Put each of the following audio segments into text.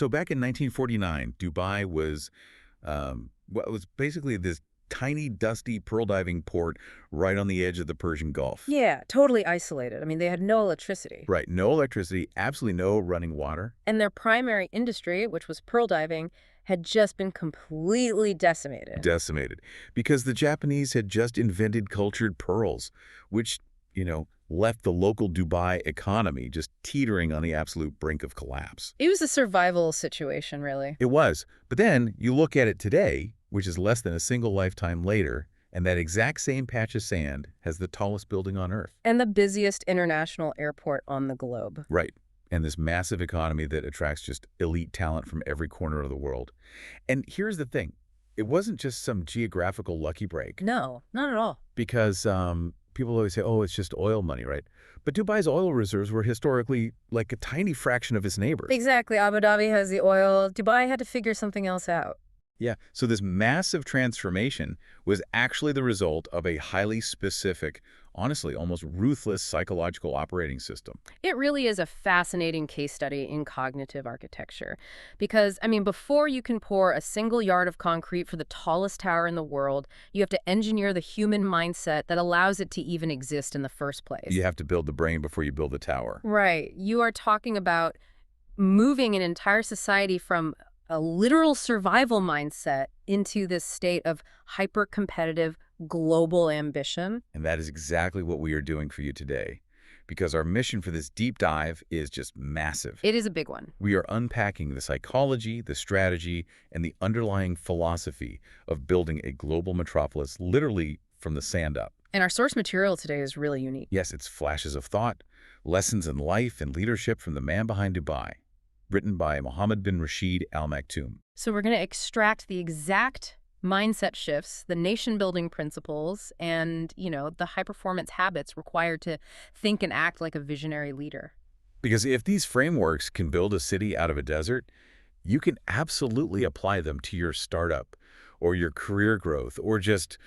So back in 1949, Dubai was, well, it was basically this tiny, dusty pearl diving port right on the edge of the Persian Gulf. Yeah, totally isolated. I mean, they had no electricity. Right, no electricity, absolutely no running water. And their primary industry, which was pearl diving, had just been completely decimated. Decimated. Because the Japanese had just invented cultured pearls, which, left the local Dubai economy just teetering on the absolute brink of collapse. It was a survival situation, really. It was. But then you look at it today, which is less than a single lifetime later, and that exact same patch of sand has the tallest building on Earth. And the busiest international airport on the globe. Right. And this massive economy that attracts just elite talent from every corner of the world. And here's the thing. It wasn't just some geographical lucky break. No, not at all. Because people always say, oh, it's just oil money, right? But Dubai's oil reserves were historically like a tiny fraction of its neighbors. Exactly. Abu Dhabi has the oil. Dubai had to figure something else out. Yeah, so this massive transformation was actually the result of a highly specific, honestly, almost ruthless psychological operating system. It really is a fascinating case study in cognitive architecture. Because, I mean, before you can pour a single yard of concrete for the tallest tower in the world, you have to engineer the human mindset that allows it to even exist in the first place. You have to build the brain before you build the tower. Right. You are talking about moving an entire society from a literal survival mindset into this state of hyper-competitive global ambition. And that is exactly what we are doing for you today, because our mission for this deep dive is just massive. It is a big one. We are unpacking the psychology, the strategy, and the underlying philosophy of building a global metropolis literally from the sand up. And our source material today is really unique. Yes, it's flashes of thought, lessons in life and leadership from the man behind Dubai, written by Mohammed bin Rashid Al Maktoum. So we're going to extract the exact mindset shifts, the nation-building principles, and, the high-performance habits required to think and act like a visionary leader. Because if these frameworks can build a city out of a desert, you can absolutely apply them to your startup or your career growth or just,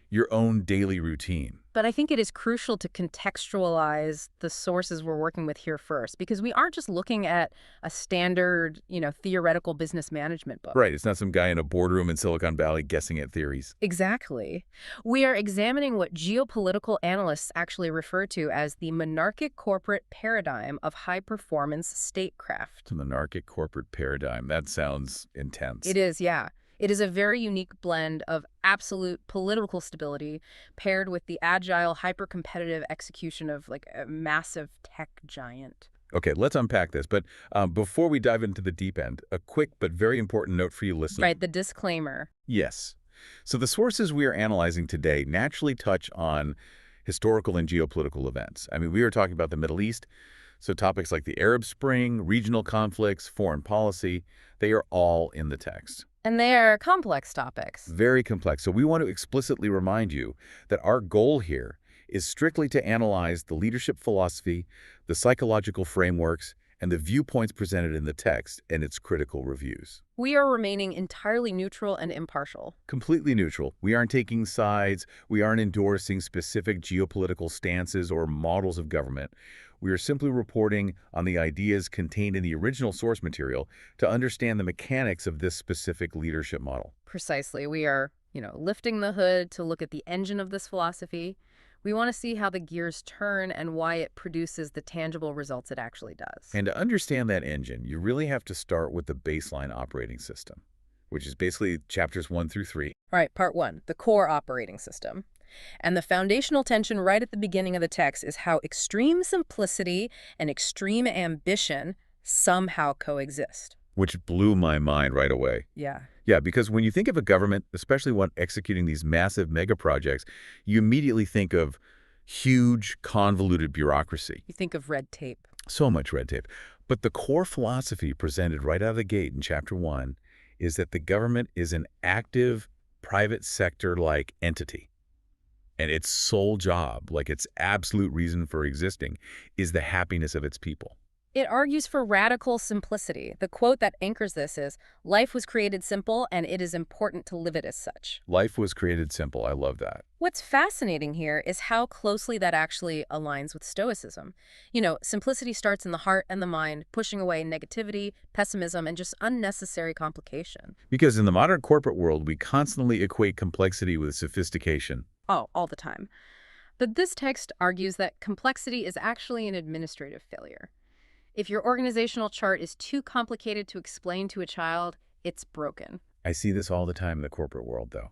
your own daily routine. But I think it is crucial to contextualize the sources we're working with here first, because we aren't just looking at a standard, theoretical business management book. Right. It's not some guy in a boardroom in Silicon Valley guessing at theories. Exactly. We are examining what geopolitical analysts actually refer to as the monarchic corporate paradigm of high-performance statecraft. The monarchic corporate paradigm. That sounds intense. It is, yeah. It is a very unique blend of absolute political stability paired with the agile, hyper-competitive execution of like a massive tech giant. Okay, let's unpack this. But before we dive into the deep end, a quick but very important note for you listening. Right, the disclaimer. Yes. So the sources we are analyzing today naturally touch on historical and geopolitical events. We are talking about the Middle East, so topics like the Arab Spring, regional conflicts, foreign policy, they are all in the text. And they are complex topics. Very complex. So we want to explicitly remind you that our goal here is strictly to analyze the leadership philosophy, the psychological frameworks, and the viewpoints presented in the text and its critical reviews. We are remaining entirely neutral and impartial. Completely neutral. We aren't taking sides. We aren't endorsing specific geopolitical stances or models of government. We are simply reporting on the ideas contained in the original source material to understand the mechanics of this specific leadership model. Precisely. We are, lifting the hood to look at the engine of this philosophy. We want to see how the gears turn and why it produces the tangible results it actually does. And to understand that engine, you really have to start with the baseline operating system, which is basically chapters 1 through 3. All right, part 1, the core operating system. And the foundational tension right at the beginning of the text is how extreme simplicity and extreme ambition somehow coexist. Which blew my mind right away. Yeah. Yeah, because when you think of a government, especially one executing these massive mega projects, you immediately think of huge, convoluted bureaucracy. You think of red tape. So much red tape. But the core philosophy presented right out of the gate in Chapter 1 is that the government is an active, private sector-like entity. And its sole job, like its absolute reason for existing, is the happiness of its people. It argues for radical simplicity. The quote that anchors this is, "Life was created simple, and it is important to live it as such." Life was created simple. I love that. What's fascinating here is how closely that actually aligns with Stoicism. Simplicity starts in the heart and the mind, pushing away negativity, pessimism, and just unnecessary complication. Because in the modern corporate world, we constantly equate complexity with sophistication. Oh, all the time. But this text argues that complexity is actually an administrative failure. If your organizational chart is too complicated to explain to a child, it's broken. I see this all the time in the corporate world, though.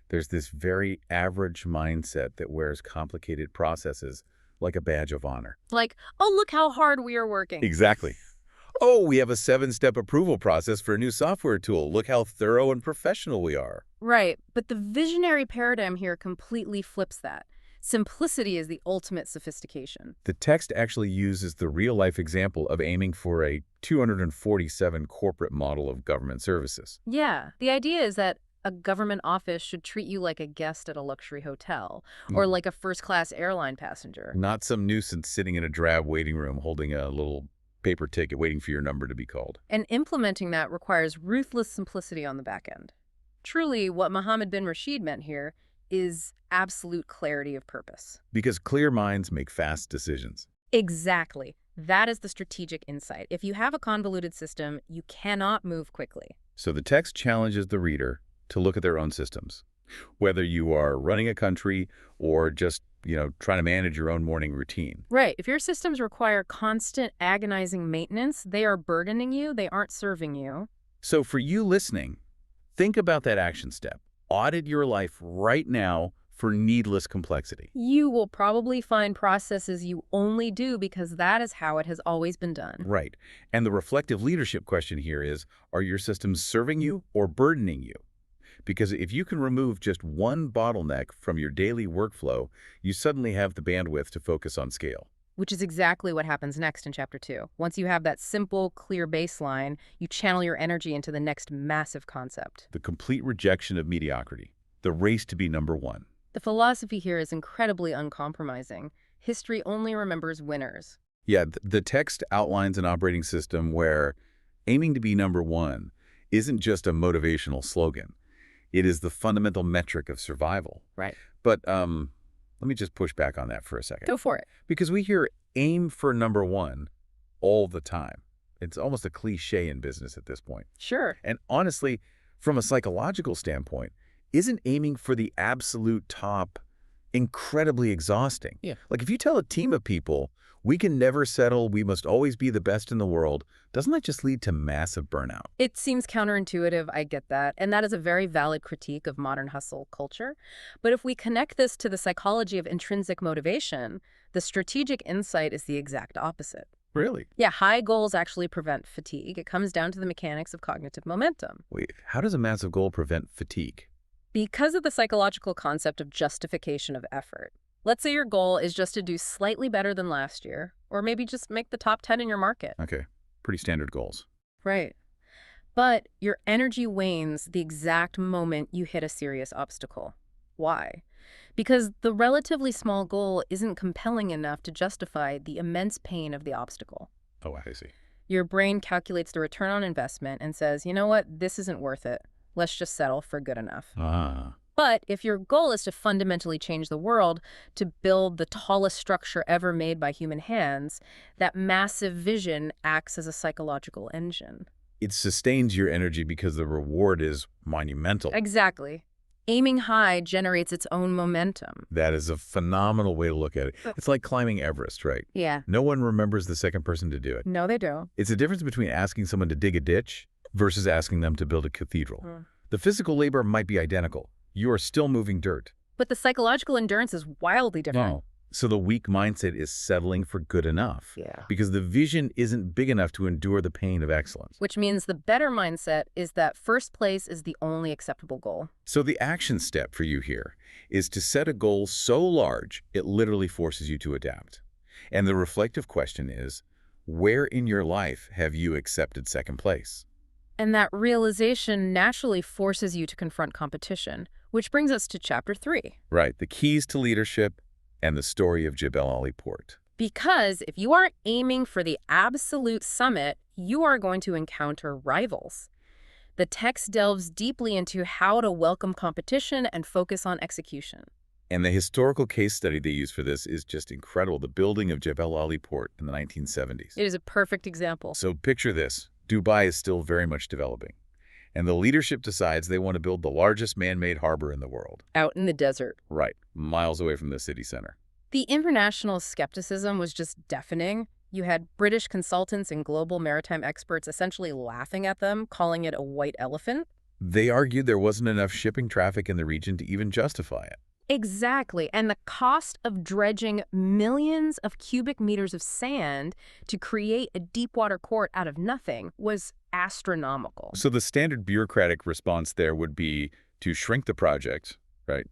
There's this very average mindset that wears complicated processes like a badge of honor. Like, oh, look how hard we are working. Exactly. Oh, we have a 7-step approval process for a new software tool. Look how thorough and professional we are. Right, but the visionary paradigm here completely flips that. Simplicity is the ultimate sophistication. The text actually uses the real-life example of aiming for a 247 corporate model of government services. Yeah, the idea is that a government office should treat you like a guest at a luxury hotel or like a first-class airline passenger. Not some nuisance sitting in a drab waiting room holding a little paper ticket waiting for your number to be called. And implementing that requires ruthless simplicity on the back end. Truly, what Mohammed bin Rashid meant here is absolute clarity of purpose. Because clear minds make fast decisions. Exactly. That is the strategic insight. If you have a convoluted system, you cannot move quickly. So the text challenges the reader to look at their own systems. Whether you are running a country or just, trying to manage your own morning routine. Right. If your systems require constant, agonizing maintenance, they are burdening you, they aren't serving you. So for you listening, think about that action step. Audit your life right now for needless complexity. You will probably find processes you only do because that is how it has always been done. Right. And the reflective leadership question here is, are your systems serving you or burdening you? Because if you can remove just one bottleneck from your daily workflow, you suddenly have the bandwidth to focus on scale. Which is exactly what happens next in Chapter 2. Once you have that simple, clear baseline, you channel your energy into the next massive concept. The complete rejection of mediocrity. The race to be number one. The philosophy here is incredibly uncompromising. History only remembers winners. Yeah, the text outlines an operating system where aiming to be number one isn't just a motivational slogan. It is the fundamental metric of survival. Right. But let me just push back on that for a second. Go for it. Because we hear aim for number one all the time. It's almost a cliche in business at this point. Sure. And honestly, from a psychological standpoint, isn't aiming for the absolute top incredibly exhausting? Yeah. Like if you tell a team of people, we can never settle, we must always be the best in the world, doesn't that just lead to massive burnout? It seems counterintuitive, I get that, and that is a very valid critique of modern hustle culture. But if we connect this to the psychology of intrinsic motivation, the strategic insight is the exact opposite. Really? Yeah, high goals actually prevent fatigue. It comes down to the mechanics of cognitive momentum. Wait, how does a massive goal prevent fatigue? Because of the psychological concept of justification of effort. Let's say your goal is just to do slightly better than last year, or maybe just make the top 10 in your market. Okay, pretty standard goals. Right. But your energy wanes the exact moment you hit a serious obstacle. Why? Because the relatively small goal isn't compelling enough to justify the immense pain of the obstacle. Oh, I see. Your brain calculates the return on investment and says, you know what, this isn't worth it. Let's just settle for good enough. Ah. But if your goal is to fundamentally change the world, to build the tallest structure ever made by human hands, that massive vision acts as a psychological engine. It sustains your energy because the reward is monumental. Exactly. Aiming high generates its own momentum. That is a phenomenal way to look at it. It's like climbing Everest, right? Yeah. No one remembers the second person to do it. No, they don't. It's the difference between asking someone to dig a ditch versus asking them to build a cathedral. The physical labor might be identical. You are still moving dirt. But the psychological endurance is wildly different. No. So the weak mindset is settling for good enough. Yeah. Because the vision isn't big enough to endure the pain of excellence. Which means the better mindset is that first place is the only acceptable goal. So the action step for you here is to set a goal so large it literally forces you to adapt. And the reflective question is, where in your life have you accepted second place? And that realization naturally forces you to confront competition, which brings us to Chapter 3. Right, the keys to leadership and the story of Jebel Ali Port. Because if you aren't aiming for the absolute summit, you are going to encounter rivals. The text delves deeply into how to welcome competition and focus on execution. And the historical case study they use for this is just incredible, the building of Jebel Ali port in the 1970s. It is a perfect example. So picture this. Dubai is still very much developing, and the leadership decides they want to build the largest man-made harbor in the world. Out in the desert. Right, miles away from the city center. The international skepticism was just deafening. You had British consultants and global maritime experts essentially laughing at them, calling it a white elephant. They argued there wasn't enough shipping traffic in the region to even justify it. Exactly. And the cost of dredging millions of cubic meters of sand to create a deepwater port out of nothing was astronomical. So the standard bureaucratic response there would be to shrink the project, right?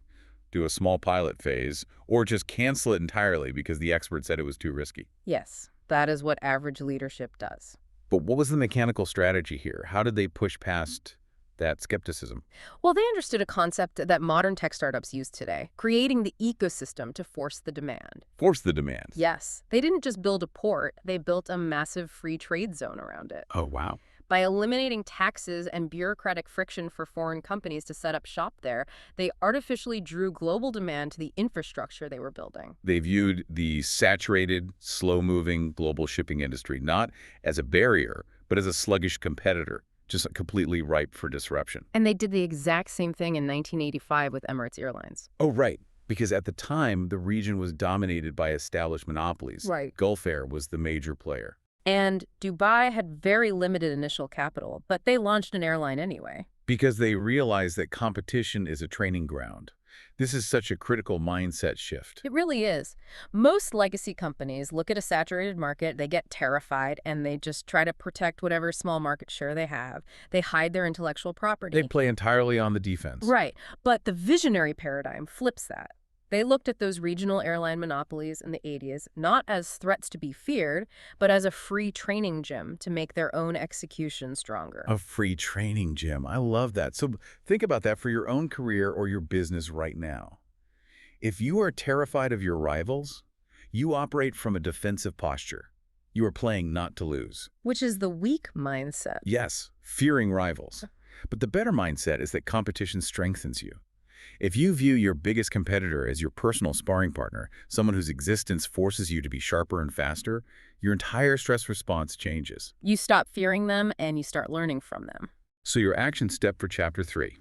Do a small pilot phase, or just cancel it entirely because the expert said it was too risky. Yes, that is what average leadership does. But what was the mechanical strategy here? How did they push past that skepticism? Well, they understood a concept that modern tech startups use today, creating the ecosystem to force the demand. Force the demand. Yes, they didn't just build a port, they built a massive free trade zone around it. Oh, wow. By eliminating taxes and bureaucratic friction for foreign companies to set up shop there, they artificially drew global demand to the infrastructure they were building. They viewed the saturated, slow-moving global shipping industry not as a barrier, but as a sluggish competitor, just completely ripe for disruption. And they did the exact same thing in 1985 with Emirates Airlines. Oh, right. Because at the time, the region was dominated by established monopolies. Right. Gulf Air was the major player. And Dubai had very limited initial capital, but they launched an airline anyway. Because they realized that competition is a training ground. This is such a critical mindset shift. It really is. Most legacy companies look at a saturated market, they get terrified, and they just try to protect whatever small market share they have. They hide their intellectual property. They play entirely on the defense. Right. But the visionary paradigm flips that. They looked at those regional airline monopolies in the 80s not as threats to be feared, but as a free training gym to make their own execution stronger. A free training gym. I love that. So think about that for your own career or your business right now. If you are terrified of your rivals, you operate from a defensive posture. You are playing not to lose. Which is the weak mindset. Yes, fearing rivals. But the better mindset is that competition strengthens you. If you view your biggest competitor as your personal sparring partner, someone whose existence forces you to be sharper and faster, your entire stress response changes. You stop fearing them and you start learning from them. So your action step for Chapter 3.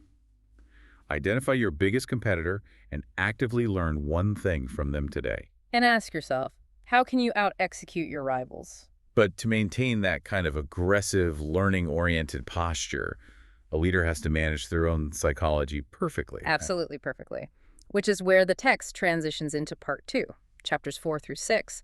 Identify your biggest competitor and actively learn one thing from them today. And ask yourself, how can you out-execute your rivals? But to maintain that kind of aggressive, learning-oriented posture, a leader has to manage their own psychology perfectly. Absolutely perfectly. Which is where the text transitions into part 2, chapters 4 through 6,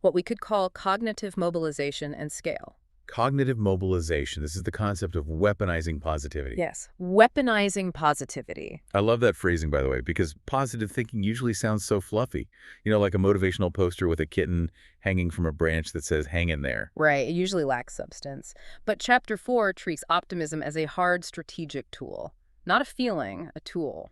what we could call cognitive mobilization and scale. Cognitive mobilization. This is the concept of weaponizing positivity. Yes, weaponizing positivity. I love that phrasing, by the way, because positive thinking usually sounds so fluffy. You know, like a motivational poster with a kitten hanging from a branch that says, hang in there. Right, it usually lacks substance. But chapter 4 treats optimism as a hard strategic tool. Not a feeling, a tool.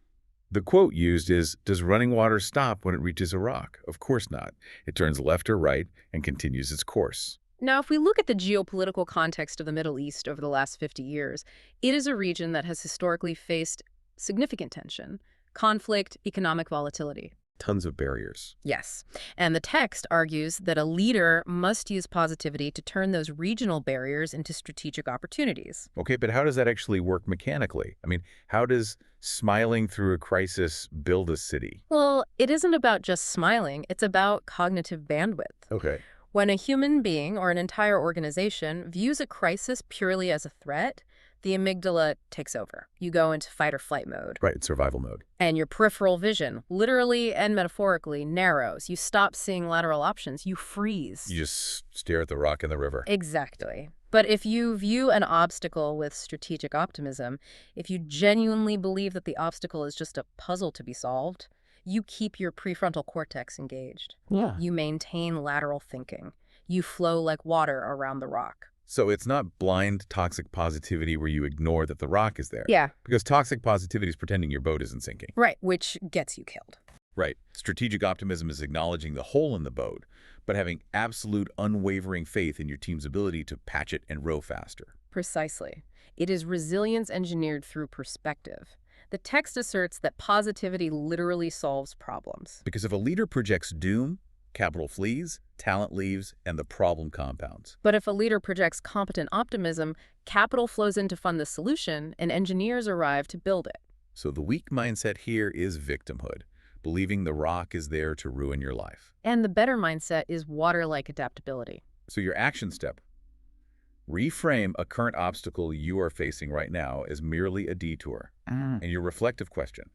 The quote used is, does running water stop when it reaches a rock? Of course not. It turns left or right and continues its course. Now, if we look at the geopolitical context of the Middle East over the last 50 years, it is a region that has historically faced significant tension, conflict, economic volatility. Tons of barriers. Yes. And the text argues that a leader must use positivity to turn those regional barriers into strategic opportunities. Okay, but how does that actually work mechanically? I mean, how does smiling through a crisis build a city? Well, it isn't about just smiling. It's about cognitive bandwidth. Okay. When a human being or an entire organization views a crisis purely as a threat, the amygdala takes over. You go into fight or flight mode. Right, survival mode. And your peripheral vision, literally and metaphorically, narrows. You stop seeing lateral options. You freeze. You just stare at the rock in the river. Exactly. But if you view an obstacle with strategic optimism, if you genuinely believe that the obstacle is just a puzzle to be solved, you keep your prefrontal cortex engaged. Yeah. You maintain lateral thinking. You flow like water around the rock. So it's not blind toxic positivity where you ignore that the rock is there. Yeah. Because toxic positivity is pretending your boat isn't sinking. Right, which gets you killed. Right. Strategic optimism is acknowledging the hole in the boat, but having absolute unwavering faith in your team's ability to patch it and row faster. Precisely. It is resilience engineered through perspective. The text asserts that positivity literally solves problems. Because if a leader projects doom, capital flees, talent leaves, and the problem compounds. But if a leader projects competent optimism, capital flows in to fund the solution, and engineers arrive to build it. So the weak mindset here is victimhood, believing the rock is there to ruin your life. And the better mindset is water-like adaptability. So your action step: reframe a current obstacle you are facing right now as merely a detour. And your reflective question: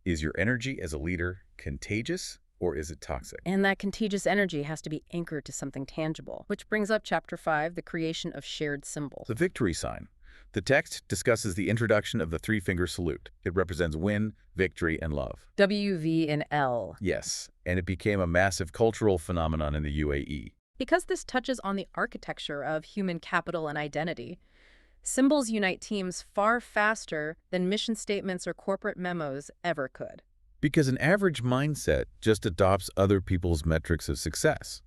is your energy as a leader contagious or is it toxic? And that contagious energy has to be anchored to something tangible, which brings up Chapter 5, the creation of shared symbols. The victory sign. The text discusses the introduction of the three-finger salute. It represents win, victory, and love. W, V, and L. Yes, and it became a massive cultural phenomenon in the UAE. Because this touches on the architecture of human capital and identity, symbols unite teams far faster than mission statements or corporate memos ever could. Because an average mindset just adopts other people's metrics of success.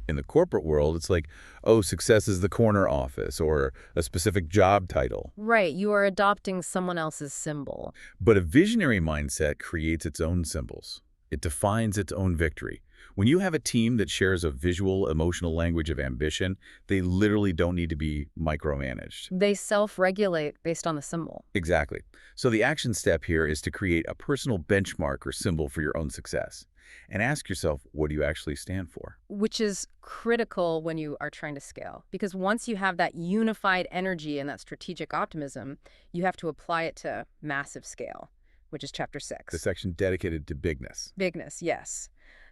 In the corporate world, it's like, oh, success is the corner office or a specific job title. Right, you are adopting someone else's symbol. But a visionary mindset creates its own symbols. It defines its own victory. When you have a team that shares a visual, emotional language of ambition, they literally don't need to be micromanaged. They self-regulate based on the symbol. Exactly. So the action step here is to create a personal benchmark or symbol for your own success. And ask yourself, what do you actually stand for? Which is critical when you are trying to scale. Because once you have that unified energy and that strategic optimism, you have to apply it to massive scale, which is Chapter 6. The section dedicated to bigness. Bigness, yes.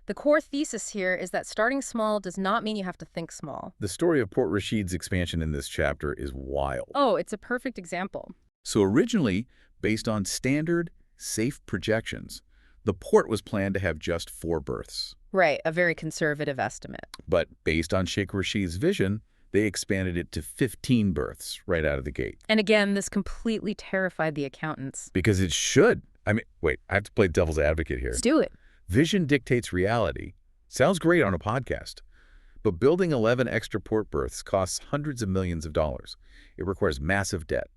The core thesis here is that starting small does not mean you have to think small. The story of Port Rashid's expansion in this chapter is wild. Oh, it's a perfect example. So originally, based on standard, safe projections, the port was planned to have just 4 berths. Right, a very conservative estimate. But based on Sheikh Rashid's vision, they expanded it to 15 berths right out of the gate. And again, this completely terrified the accountants. Because it should. I mean, wait, I have to play devil's advocate here. Let's do it. Vision dictates reality. Sounds great on a podcast. But building 11 extra port berths costs hundreds of millions of dollars. It requires massive debt.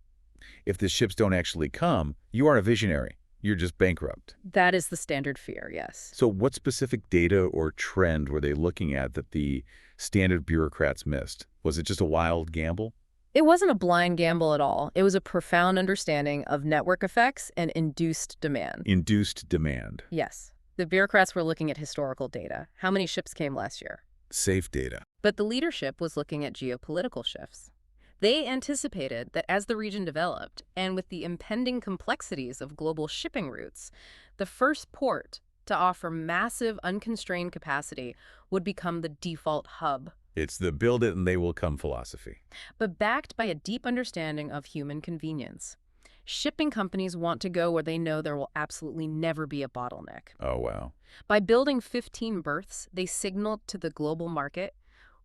If the ships don't actually come, you aren't a visionary. You're just bankrupt. That is the standard fear, yes. So what specific data or trend were they looking at that the standard bureaucrats missed? Was it just a wild gamble? It wasn't a blind gamble at all. It was a profound understanding of network effects and induced demand. Induced demand. Yes. The bureaucrats were looking at historical data. How many ships came last year? Safe data. But the leadership was looking at geopolitical shifts. They anticipated that as the region developed, and with the impending complexities of global shipping routes, the first port to offer massive unconstrained capacity would become the default hub. It's the build it and they will come philosophy. But backed by a deep understanding of human convenience. Shipping companies want to go where they know there will absolutely never be a bottleneck. Oh, wow. By building 15 berths, they signaled to the global market,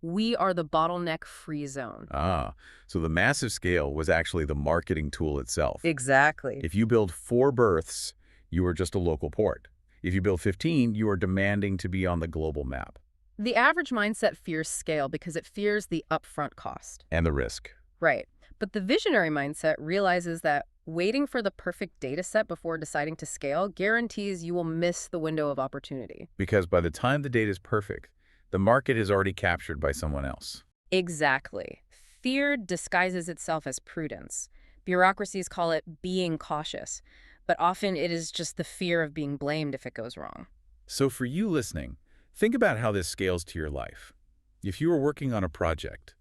we are the bottleneck-free zone. Ah, so the massive scale was actually the marketing tool itself. Exactly. If you build 4 berths, you are just a local port. If you build 15, you are demanding to be on the global map. The average mindset fears scale because it fears the upfront cost. And the risk. Right. But the visionary mindset realizes that waiting for the perfect data set before deciding to scale guarantees you will miss the window of opportunity. Because by the time the data is perfect, the market is already captured by someone else. Exactly. Fear disguises itself as prudence. Bureaucracies call it being cautious, but often it is just the fear of being blamed if it goes wrong. So for you listening, think about how this scales to your life. If you were working on a project,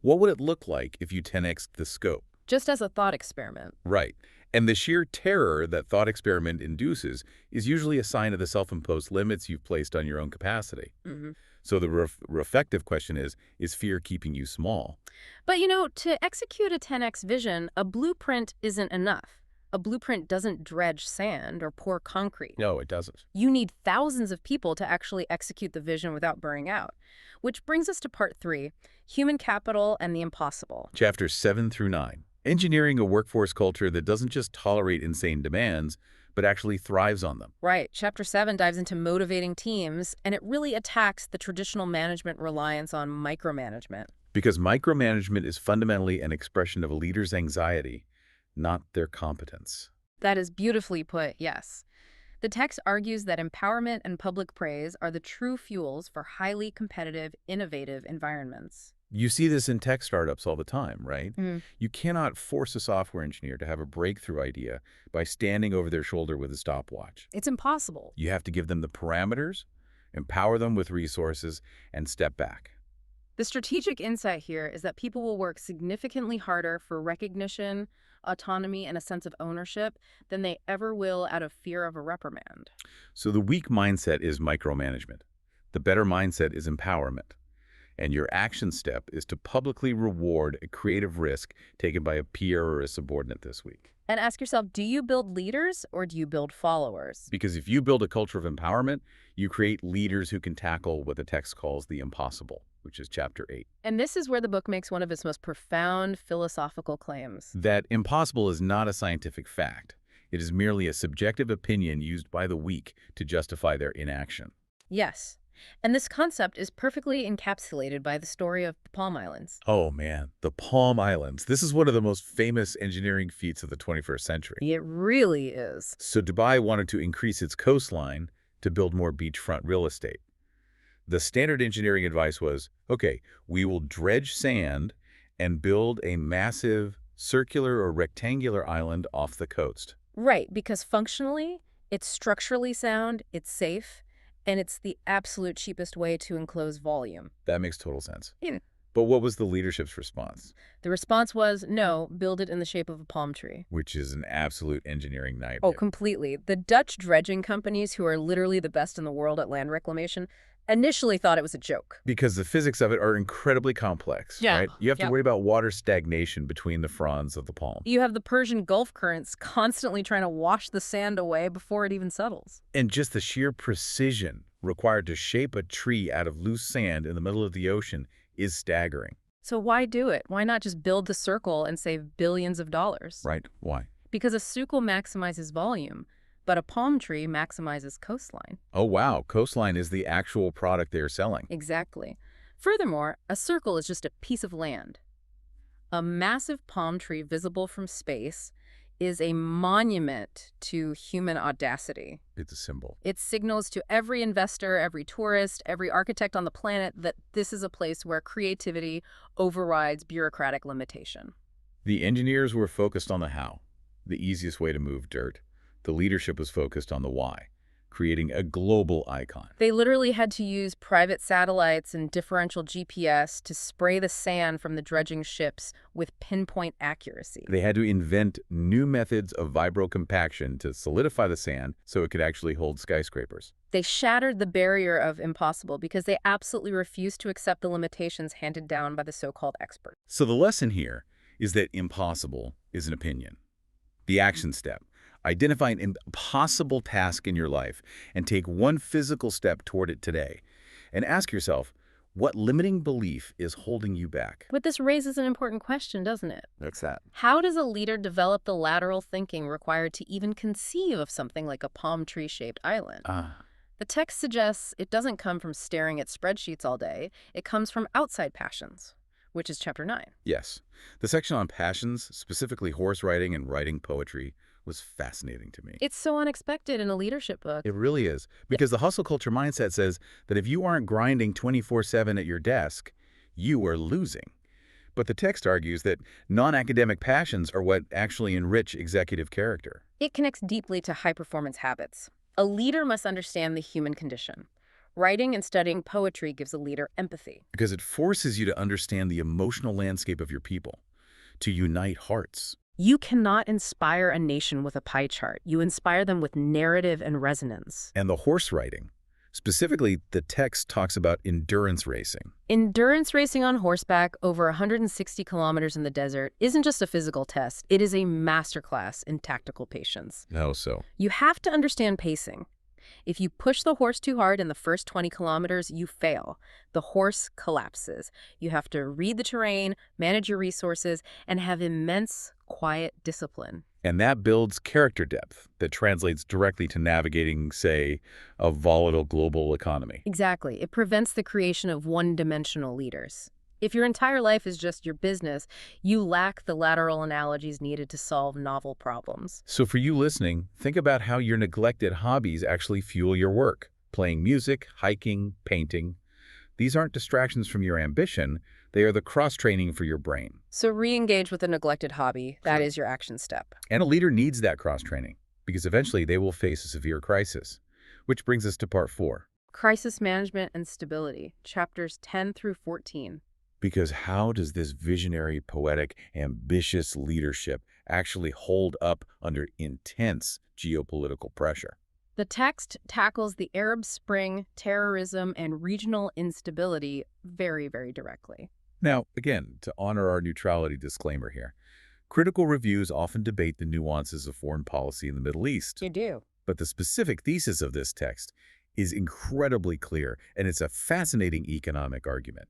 what would it look like if you 10x'd the scope? Just as a thought experiment. Right. And the sheer terror that thought experiment induces is usually a sign of the self-imposed limits you've placed on your own capacity. Mm-hmm. So the reflective question is fear keeping you small? But to execute a 10x vision, a blueprint isn't enough. A blueprint doesn't dredge sand or pour concrete. No, it doesn't. You need thousands of people to actually execute the vision without burning out. Which brings us to part 3, human capital and the impossible. Chapters 7 through 9. Engineering a workforce culture that doesn't just tolerate insane demands, but actually thrives on them. Right. Chapter 7 dives into motivating teams, and it really attacks the traditional management reliance on micromanagement. Because micromanagement is fundamentally an expression of a leader's anxiety, not their competence. That is beautifully put, yes. The text argues that empowerment and public praise are the true fuels for highly competitive, innovative environments. You see this in tech startups all the time, right? Mm. You cannot force a software engineer to have a breakthrough idea by standing over their shoulder with a stopwatch. It's impossible. You have to give them the parameters, empower them with resources, and step back. The strategic insight here is that people will work significantly harder for recognition, autonomy, and a sense of ownership than they ever will out of fear of a reprimand. So the weak mindset is micromanagement. The better mindset is empowerment. And your action step is to publicly reward a creative risk taken by a peer or a subordinate this week. And ask yourself, do you build leaders or do you build followers? Because if you build a culture of empowerment, you create leaders who can tackle what the text calls the impossible, which is chapter 8. And this is where the book makes one of its most profound philosophical claims. That impossible is not a scientific fact. It is merely a subjective opinion used by the weak to justify their inaction. Yes. And this concept is perfectly encapsulated by the story of the Palm Islands. Oh man, the Palm Islands. This is one of the most famous engineering feats of the 21st century. It really is. So Dubai wanted to increase its coastline to build more beachfront real estate. The standard engineering advice was, okay, we will dredge sand and build a massive circular or rectangular island off the coast. Right, because functionally, it's structurally sound, it's safe, and it's the absolute cheapest way to enclose volume. That makes total sense. Yeah. But what was the leadership's response? The response was, no, build it in the shape of a palm tree. Which is an absolute engineering nightmare. Oh, completely. The Dutch dredging companies, who are literally the best in the world at land reclamation, initially thought it was a joke. Because the physics of it are incredibly complex, Yeah. right? You have to Yep. worry about water stagnation between the fronds of the palm. You have the Persian Gulf currents constantly trying to wash the sand away before it even settles. And just the sheer precision required to shape a tree out of loose sand in the middle of the ocean is staggering. So why do it? Why not just build the circle and save billions of dollars? Right? Why? Because a circle maximizes volume, but a palm tree maximizes coastline. Oh, wow. Coastline is the actual product they are selling. Exactly. Furthermore, a circle is just a piece of land. A massive palm tree visible from space is a monument to human audacity. It's a symbol. It signals to every investor, every tourist, every architect on the planet that this is a place where creativity overrides bureaucratic limitation. The engineers were focused on the how, the easiest way to move dirt. The leadership was focused on the why, creating a global icon. They literally had to use private satellites and differential GPS to spray the sand from the dredging ships with pinpoint accuracy. They had to invent new methods of vibrocompaction to solidify the sand so it could actually hold skyscrapers. They shattered the barrier of impossible because they absolutely refused to accept the limitations handed down by the so-called experts. So the lesson here is that impossible is an opinion. The action step. Identify an impossible task in your life and take one physical step toward it today. And ask yourself, what limiting belief is holding you back? But this raises an important question, doesn't it? What's that? How does a leader develop the lateral thinking required to even conceive of something like a palm tree-shaped island? The text suggests it doesn't come from staring at spreadsheets all day. It comes from outside passions, which is chapter 9. Yes. The section on passions, specifically horse riding and writing poetry, was fascinating to me. It's so unexpected in a leadership book. It really is. Because the hustle culture mindset says that if you aren't grinding 24/7 at your desk, you are losing. But the text argues that non-academic passions are what actually enrich executive character. It connects deeply to high-performance habits. A leader must understand the human condition. Writing and studying poetry gives a leader empathy. Because it forces you to understand the emotional landscape of your people, to unite hearts. You cannot inspire a nation with a pie chart. You inspire them with narrative and resonance. And the horse riding. Specifically, the text talks about endurance racing. Endurance racing on horseback over 160 kilometers in the desert isn't just a physical test. It is a masterclass in tactical patience. How so? You have to understand pacing. If you push the horse too hard in the first 20 kilometers, you fail. The horse collapses. You have to read the terrain, manage your resources, and have immense quiet discipline. And that builds character depth that translates directly to navigating, say, a volatile global economy. Exactly. It prevents the creation of one-dimensional leaders. If your entire life is just your business, you lack the lateral analogies needed to solve novel problems. So for you listening, think about how your neglected hobbies actually fuel your work. Playing music, hiking, painting. These aren't distractions from your ambition. They are the cross-training for your brain. So re-engage with a neglected hobby. That Sure. is your action step. And a leader needs that cross-training because eventually they will face a severe crisis. Which brings us to part 4. Crisis management and stability, chapters 10 through 14. Because how does this visionary, poetic, ambitious leadership actually hold up under intense geopolitical pressure? The text tackles the Arab Spring, terrorism, and regional instability very, very directly. Now, again, to honor our neutrality disclaimer here, critical reviews often debate the nuances of foreign policy in the Middle East. You do. But the specific thesis of this text is incredibly clear, and it's a fascinating economic argument.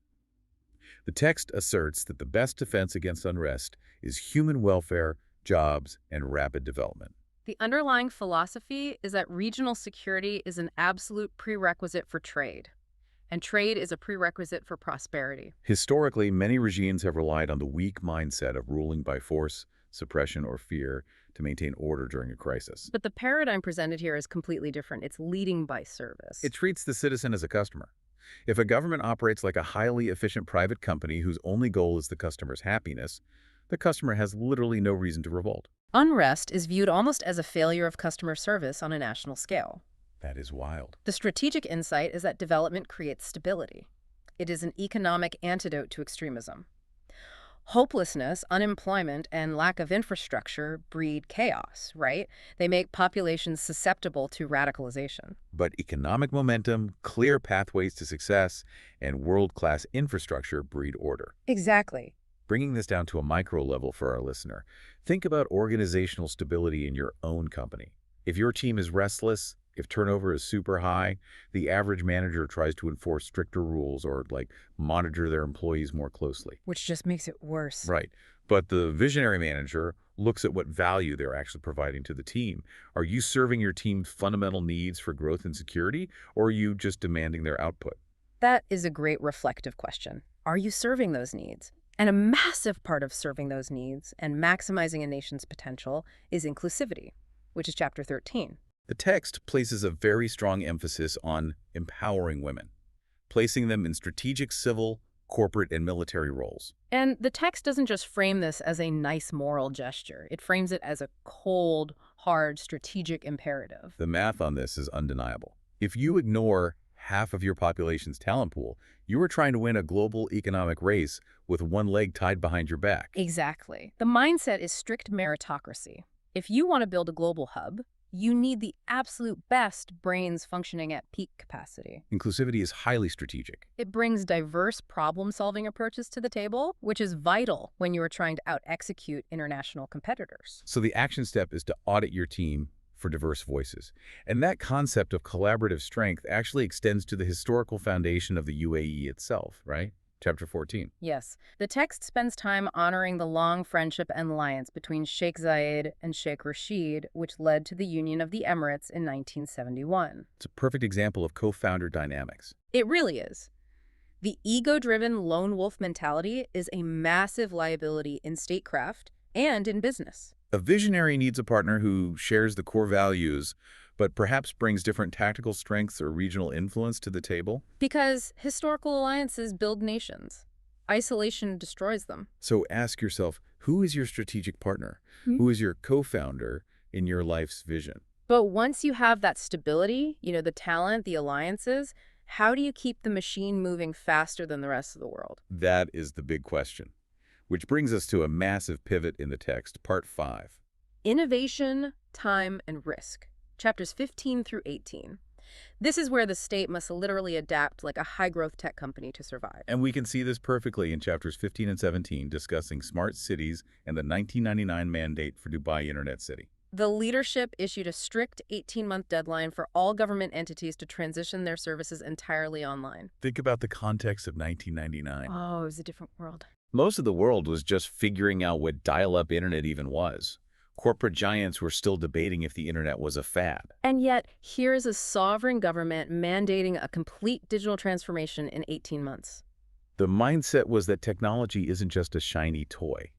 The text asserts that the best defense against unrest is human welfare, jobs, and rapid development. The underlying philosophy is that regional security is an absolute prerequisite for trade, and trade is a prerequisite for prosperity. Historically, many regimes have relied on the weak mindset of ruling by force, suppression, or fear to maintain order during a crisis. But the paradigm presented here is completely different. It's leading by service. It treats the citizen as a customer. If a government operates like a highly efficient private company whose only goal is the customer's happiness, the customer has literally no reason to revolt. Unrest is viewed almost as a failure of customer service on a national scale. That is wild. The strategic insight is that development creates stability. It is an economic antidote to extremism. Hopelessness, unemployment, and lack of infrastructure breed chaos, right? They make populations susceptible to radicalization. But economic momentum, clear pathways to success, and world-class infrastructure breed order. Exactly. Bringing this down to a micro level for our listener, think about organizational stability in your own company. If your team is restless, if turnover is super high, the average manager tries to enforce stricter rules or monitor their employees more closely. Which just makes it worse. Right. But the visionary manager looks at what value they're actually providing to the team. Are you serving your team's fundamental needs for growth and security, or are you just demanding their output? That is a great reflective question. Are you serving those needs? And a massive part of serving those needs and maximizing a nation's potential is inclusivity, which is chapter 13. The text places a very strong emphasis on empowering women, placing them in strategic civil, corporate, and military roles. And the text doesn't just frame this as a nice moral gesture. It frames it as a cold, hard, strategic imperative. The math on this is undeniable. If you ignore half of your population's talent pool, you are trying to win a global economic race with one leg tied behind your back. Exactly. The mindset is strict meritocracy. If you want to build a global hub, you need the absolute best brains functioning at peak capacity. Inclusivity is highly strategic. It brings diverse problem-solving approaches to the table, which is vital when you are trying to out-execute international competitors. So the action step is to audit your team for diverse voices. And that concept of collaborative strength actually extends to the historical foundation of the UAE itself, right? Chapter 14. Yes. The text spends time honoring the long friendship and alliance between Sheikh Zayed and Sheikh Rashid, which led to the Union of the Emirates in 1971. It's a perfect example of co-founder dynamics. It really is. The ego-driven lone wolf mentality is a massive liability in statecraft and in business. A visionary needs a partner who shares the core values, but perhaps brings different tactical strengths or regional influence to the table. Because historical alliances build nations. Isolation destroys them. So ask yourself, who is your strategic partner? Who is your co-founder in your life's vision? But once you have that stability, the talent, the alliances, how do you keep the machine moving faster than the rest of the world? That is the big question. Which brings us to a massive pivot in the text, part 5. Innovation, time, and risk. Chapters 15 through 18. This is where the state must literally adapt like a high-growth tech company to survive. And we can see this perfectly in chapters 15 and 17, discussing smart cities and the 1999 mandate for Dubai Internet City. The leadership issued a strict 18-month deadline for all government entities to transition their services entirely online. Think about the context of 1999. Oh, it was a different world. Most of the world was just figuring out what dial-up internet even was. Corporate giants were still debating if the internet was a fad. And yet, here is a sovereign government mandating a complete digital transformation in 18 months. The mindset was that technology isn't just a shiny toy.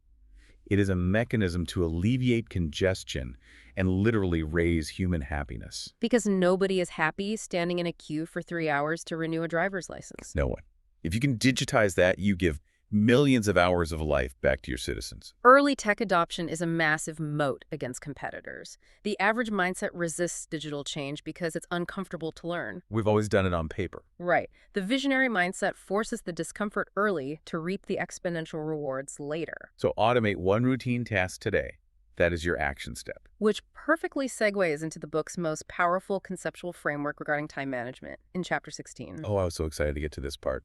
It is a mechanism to alleviate congestion and literally raise human happiness. Because nobody is happy standing in a queue for 3 hours to renew a driver's license. No one. If you can digitize that, you give millions of hours of life back to your citizens. Early tech adoption is a massive moat against competitors. The average mindset resists digital change because it's uncomfortable to learn. We've always done it on paper. Right. The visionary mindset forces the discomfort early to reap the exponential rewards later. So automate one routine task today. That is your action step. Which perfectly segues into the book's most powerful conceptual framework regarding time management in Chapter 16. Oh, I was so excited to get to this part.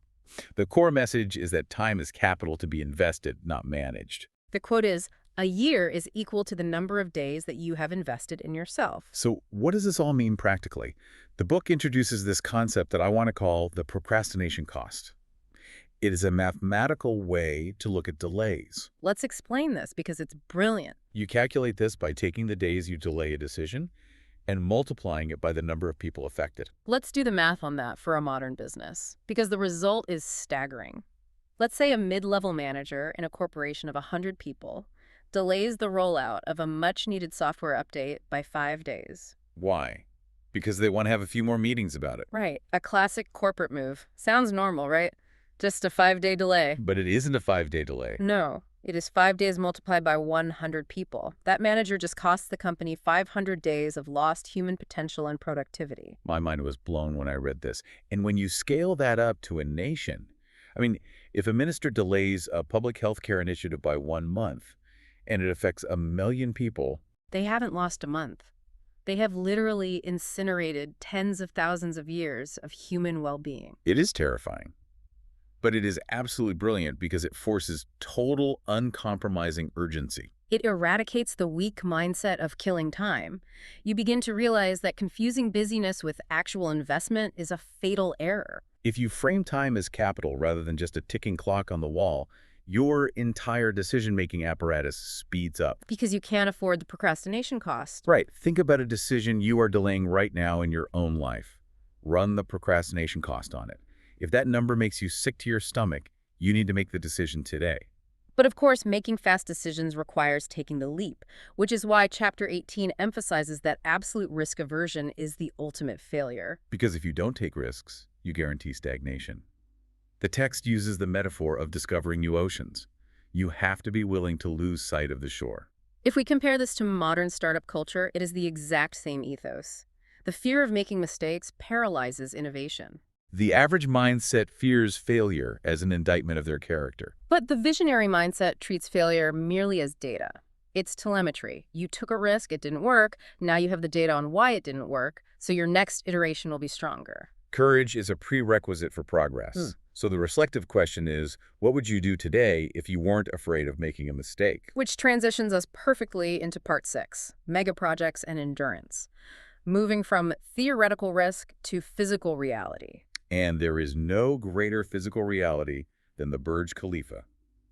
The core message is that time is capital to be invested, not managed. The quote is, "A year is equal to the number of days that you have invested in yourself." So what does this all mean practically? The book introduces this concept that I want to call the procrastination cost. It is a mathematical way to look at delays. Let's explain this because it's brilliant. You calculate this by taking the days you delay a decision and multiplying it by the number of people affected. Let's do the math on that for a modern business, because the result is staggering. Let's say a mid-level manager in a corporation of 100 people delays the rollout of a much-needed software update by 5 days. Why? Because they want to have a few more meetings about it. Right. A classic corporate move. Sounds normal, right? Just a 5-day delay. But it isn't a 5-day delay. No. It is 5 days multiplied by 100 people. That manager just costs the company 500 days of lost human potential and productivity. My mind was blown when I read this. And when you scale that up to a nation, if a minister delays a public health care initiative by 1 month and it affects 1 million people, they haven't lost a month. They have literally incinerated tens of thousands of years of human well-being. It is terrifying. But it is absolutely brilliant because it forces total, uncompromising urgency. It eradicates the weak mindset of killing time. You begin to realize that confusing busyness with actual investment is a fatal error. If you frame time as capital rather than just a ticking clock on the wall, your entire decision-making apparatus speeds up. Because you can't afford the procrastination cost. Right. Think about a decision you are delaying right now in your own life. Run the procrastination cost on it. If that number makes you sick to your stomach, you need to make the decision today. But of course, making fast decisions requires taking the leap, which is why Chapter 18 emphasizes that absolute risk aversion is the ultimate failure. Because if you don't take risks, you guarantee stagnation. The text uses the metaphor of discovering new oceans. You have to be willing to lose sight of the shore. If we compare this to modern startup culture, it is the exact same ethos. The fear of making mistakes paralyzes innovation. The average mindset fears failure as an indictment of their character. But the visionary mindset treats failure merely as data. It's telemetry. You took a risk, it didn't work, now you have the data on why it didn't work, so your next iteration will be stronger. Courage is a prerequisite for progress. So the reflective question is, what would you do today if you weren't afraid of making a mistake? Which transitions us perfectly into Part 6, mega projects and endurance. Moving from theoretical risk to physical reality. And there is no greater physical reality than the Burj Khalifa,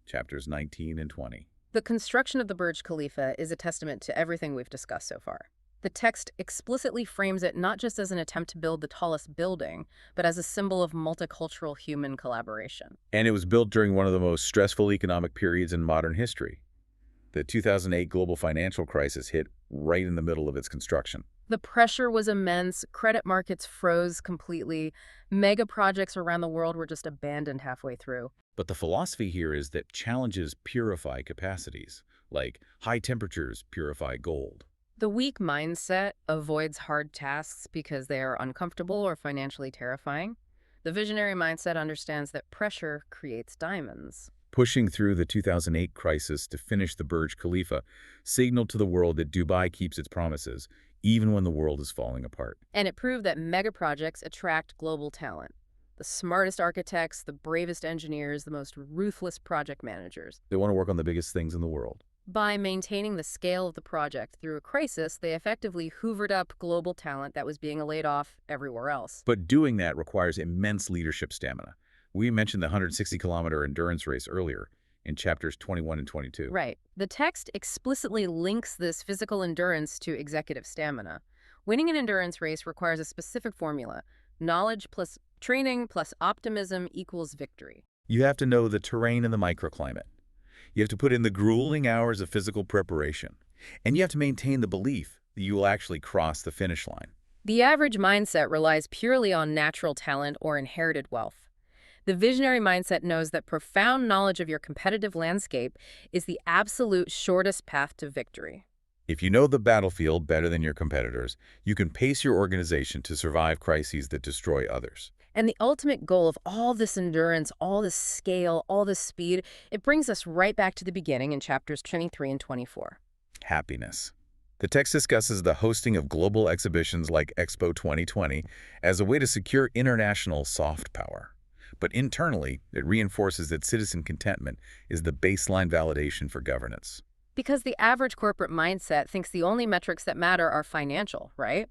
chapters 19 and 20. The construction of the Burj Khalifa is a testament to everything we've discussed so far. The text explicitly frames it not just as an attempt to build the tallest building, but as a symbol of multicultural human collaboration. And it was built during one of the most stressful economic periods in modern history. The 2008 global financial crisis hit right in the middle of its construction. The pressure was immense, credit markets froze completely, mega projects around the world were just abandoned halfway through. But the philosophy here is that challenges purify capacities, like high temperatures purify gold. The weak mindset avoids hard tasks because they are uncomfortable or financially terrifying. The visionary mindset understands that pressure creates diamonds. Pushing through the 2008 crisis to finish the Burj Khalifa signaled to the world that Dubai keeps its promises, even when the world is falling apart. And it proved that mega projects attract global talent. The smartest architects, the bravest engineers, the most ruthless project managers. They want to work on the biggest things in the world. By maintaining the scale of the project through a crisis, they effectively hoovered up global talent that was being laid off everywhere else. But doing that requires immense leadership stamina. We mentioned the 160-kilometer endurance race earlier. in chapters 21 and 22. Right. The text explicitly links this physical endurance to executive stamina. Winning an endurance race requires a specific formula. Knowledge plus training plus optimism equals victory. You have to know the terrain and the microclimate. You have to put in the grueling hours of physical preparation. And you have to maintain the belief that you will actually cross the finish line. The average mindset relies purely on natural talent or inherited wealth. The visionary mindset knows that profound knowledge of your competitive landscape is the absolute shortest path to victory. If you know the battlefield better than your competitors, you can pace your organization to survive crises that destroy others. And the ultimate goal of all this endurance, all this scale, all this speed, it brings us right back to the beginning in chapters 23 and 24. Happiness. The text discusses the hosting of global exhibitions like Expo 2020 as a way to secure international soft power. But internally, it reinforces that citizen contentment is the baseline validation for governance. Because the average corporate mindset thinks the only metrics that matter are financial, right?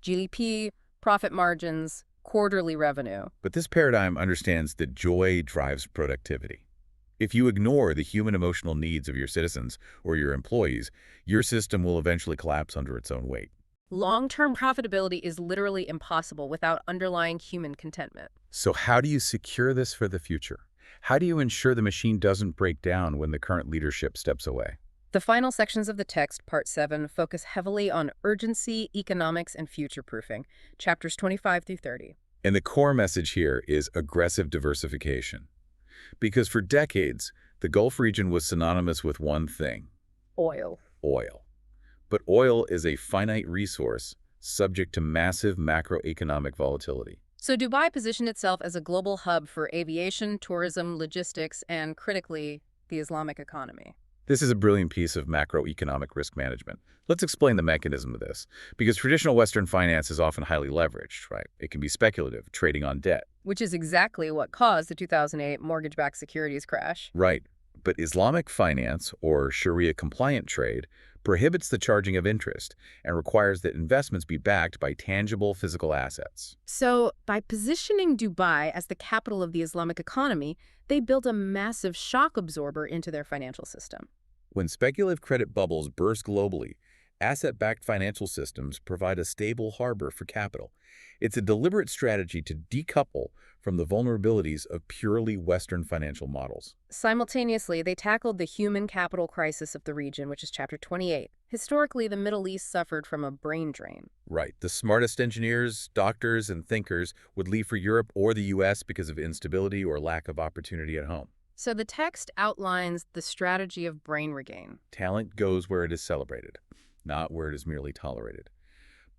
GDP, profit margins, quarterly revenue. But this paradigm understands that joy drives productivity. If you ignore the human emotional needs of your citizens or your employees, your system will eventually collapse under its own weight. Long-term profitability is literally impossible without underlying human contentment. So how do you secure this for the future? How do you ensure the machine doesn't break down when the current leadership steps away? The final sections of the text, Part 7, focus heavily on urgency, economics, and future-proofing, chapters 25 through 30. And the core message here is aggressive diversification. Because for decades, the Gulf region was synonymous with one thing: Oil. oil. But oil is a finite resource subject to massive macroeconomic volatility. So Dubai positioned itself as a global hub for aviation, tourism, logistics, and, critically, the Islamic economy. This is a brilliant piece of macroeconomic risk management. Let's explain the mechanism of this, because traditional Western finance is often highly leveraged, right? It can be speculative, trading on debt. Which is exactly what caused the 2008 mortgage-backed securities crash. Right. But Islamic finance, or Sharia-compliant trade, prohibits the charging of interest and requires that investments be backed by tangible physical assets. So, by positioning Dubai as the capital of the Islamic economy, they built a massive shock absorber into their financial system. When speculative credit bubbles burst globally, asset-backed financial systems provide a stable harbor for capital. It's a deliberate strategy to decouple from the vulnerabilities of purely Western financial models. Simultaneously, they tackled the human capital crisis of the region, which is chapter 28. Historically, the Middle East suffered from a brain drain. Right. The smartest engineers, doctors, and thinkers would leave for Europe or the U.S. because of instability or lack of opportunity at home. So the text outlines the strategy of brain regain. Talent goes where it is celebrated, not where it is merely tolerated.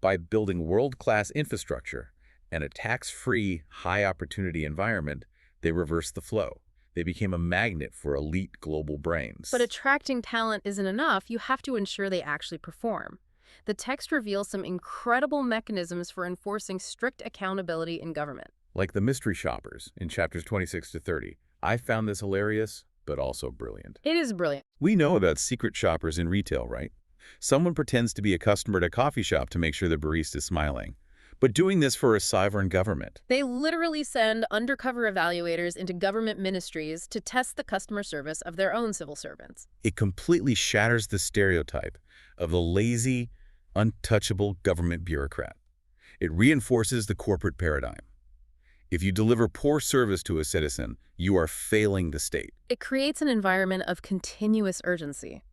By building world-class infrastructure and a tax-free, high-opportunity environment, they reversed the flow. They became a magnet for elite global brains. But attracting talent isn't enough. You have to ensure they actually perform. The text reveals some incredible mechanisms for enforcing strict accountability in government. Like the mystery shoppers in chapters 26 to 30. I found this hilarious, but also brilliant. It is brilliant. We know about secret shoppers in retail, right? Someone pretends to be a customer at a coffee shop to make sure the barista is smiling. But doing this for a sovereign government. They literally send undercover evaluators into government ministries to test the customer service of their own civil servants. It completely shatters the stereotype of the lazy, untouchable government bureaucrat. It reinforces the corporate paradigm. If you deliver poor service to a citizen, you are failing the state. It creates an environment of continuous urgency.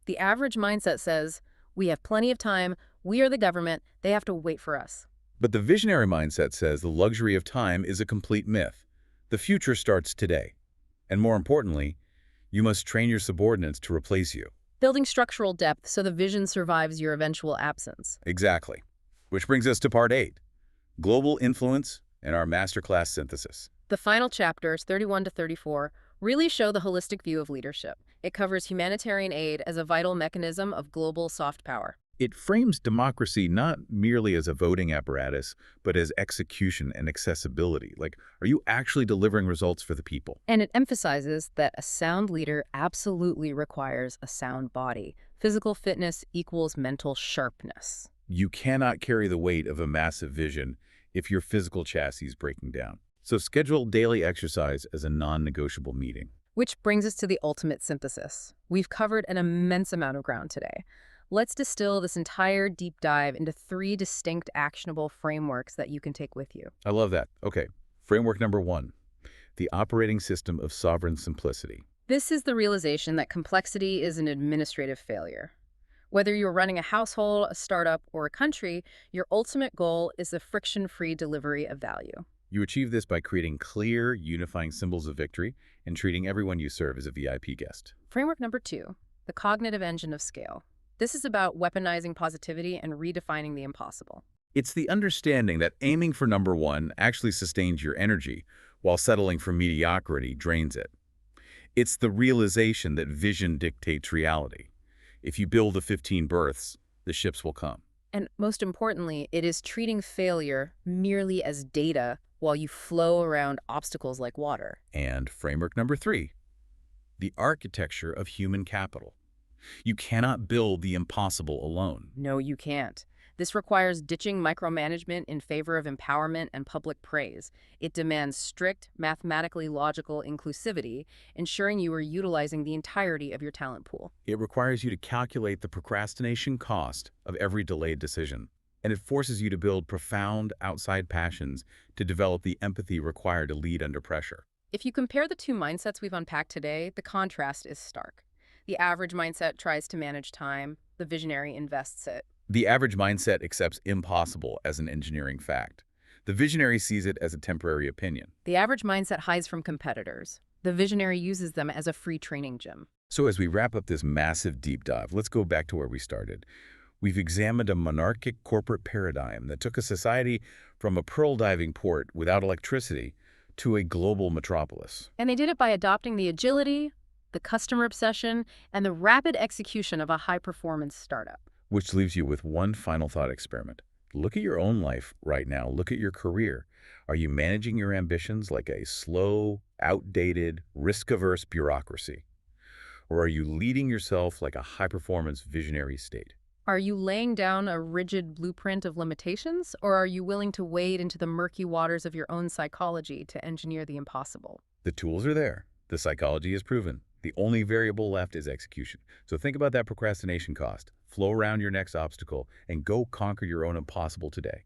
The average mindset says, we have plenty of time, we are the government, they have to wait for us. But the visionary mindset says the luxury of time is a complete myth. The future starts today. And more importantly, you must train your subordinates to replace you. Building structural depth so the vision survives your eventual absence. Exactly. Which brings us to part 8, global influence and our masterclass synthesis. The final chapters, 31 to 34, really show the holistic view of leadership. It covers humanitarian aid as a vital mechanism of global soft power. It frames democracy not merely as a voting apparatus, but as execution and accessibility. Like, are you actually delivering results for the people? And it emphasizes that a sound leader absolutely requires a sound body. Physical fitness equals mental sharpness. You cannot carry the weight of a massive vision if your physical chassis is breaking down. So schedule daily exercise as a non-negotiable meeting. Which brings us to the ultimate synthesis. We've covered an immense amount of ground today. Let's distill this entire deep dive into 3 distinct actionable frameworks that you can take with you. I love that. Okay, framework number 1, the operating system of sovereign simplicity. This is the realization that complexity is an administrative failure. Whether you're running a household, a startup, or a country, your ultimate goal is the friction-free delivery of value. You achieve this by creating clear, unifying symbols of victory and treating everyone you serve as a VIP guest. Framework number 2, the cognitive engine of scale. This is about weaponizing positivity and redefining the impossible. It's the understanding that aiming for number 1 actually sustains your energy, while settling for mediocrity drains it. It's the realization that vision dictates reality. If you build the 15 berths, the ships will come. And most importantly, it is treating failure merely as data while you flow around obstacles like water. And framework number 3, the architecture of human capital. You cannot build the impossible alone. No, you can't. This requires ditching micromanagement in favor of empowerment and public praise. It demands strict, mathematically logical inclusivity, ensuring you are utilizing the entirety of your talent pool. It requires you to calculate the procrastination cost of every delayed decision. And it forces you to build profound outside passions to develop the empathy required to lead under pressure. If you compare the 2 mindsets we've unpacked today, the contrast is stark. The average mindset tries to manage time, the visionary invests it. The average mindset accepts impossible as an engineering fact. The visionary sees it as a temporary opinion. The average mindset hides from competitors. The visionary uses them as a free training gym. So as we wrap up this massive deep dive, let's go back to where we started. We've examined a monarchic corporate paradigm that took a society from a pearl diving port without electricity to a global metropolis. And they did it by adopting the agility, the customer obsession, and the rapid execution of a high-performance startup. Which leaves you with one final thought experiment. Look at your own life right now. Look at your career. Are you managing your ambitions like a slow, outdated, risk-averse bureaucracy? Or are you leading yourself like a high-performance visionary state? Are you laying down a rigid blueprint of limitations, or are you willing to wade into the murky waters of your own psychology to engineer the impossible? The tools are there. The psychology is proven. The only variable left is execution. So think about that procrastination cost. Flow around your next obstacle and go conquer your own impossible today.